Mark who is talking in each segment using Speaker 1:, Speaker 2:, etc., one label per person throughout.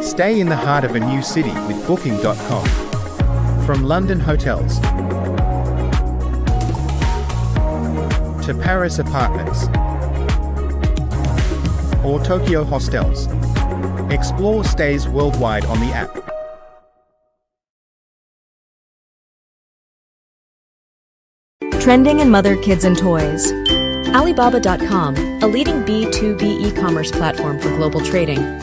Speaker 1: Stay in the heart of a new city with Booking.com. From London hotels to Paris apartments or Tokyo hostels, explore stays worldwide on the app.
Speaker 2: Trending in mother, kids, and toys. Alibaba.com, a leading B2B e-commerce platform for global trading.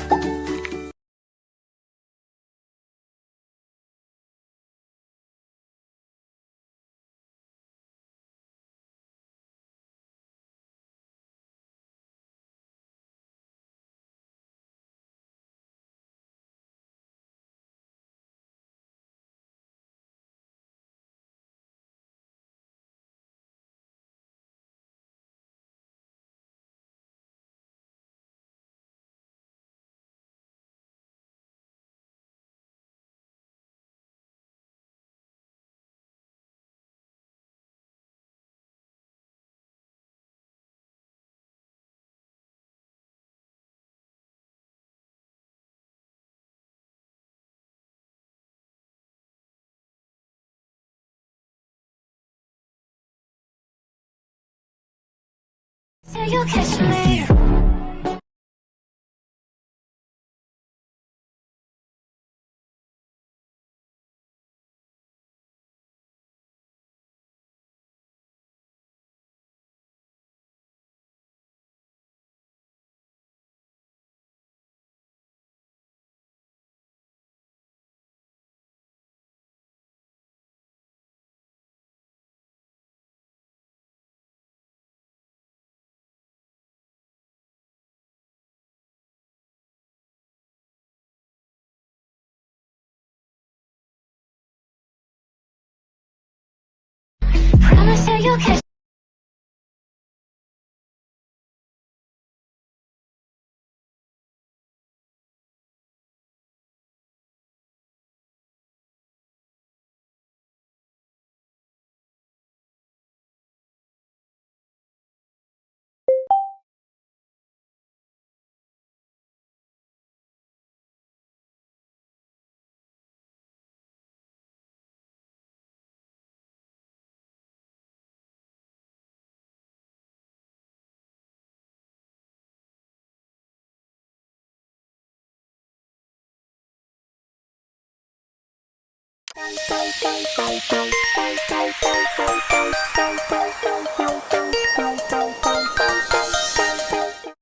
Speaker 3: You'll catch me. Promise you you'll catch.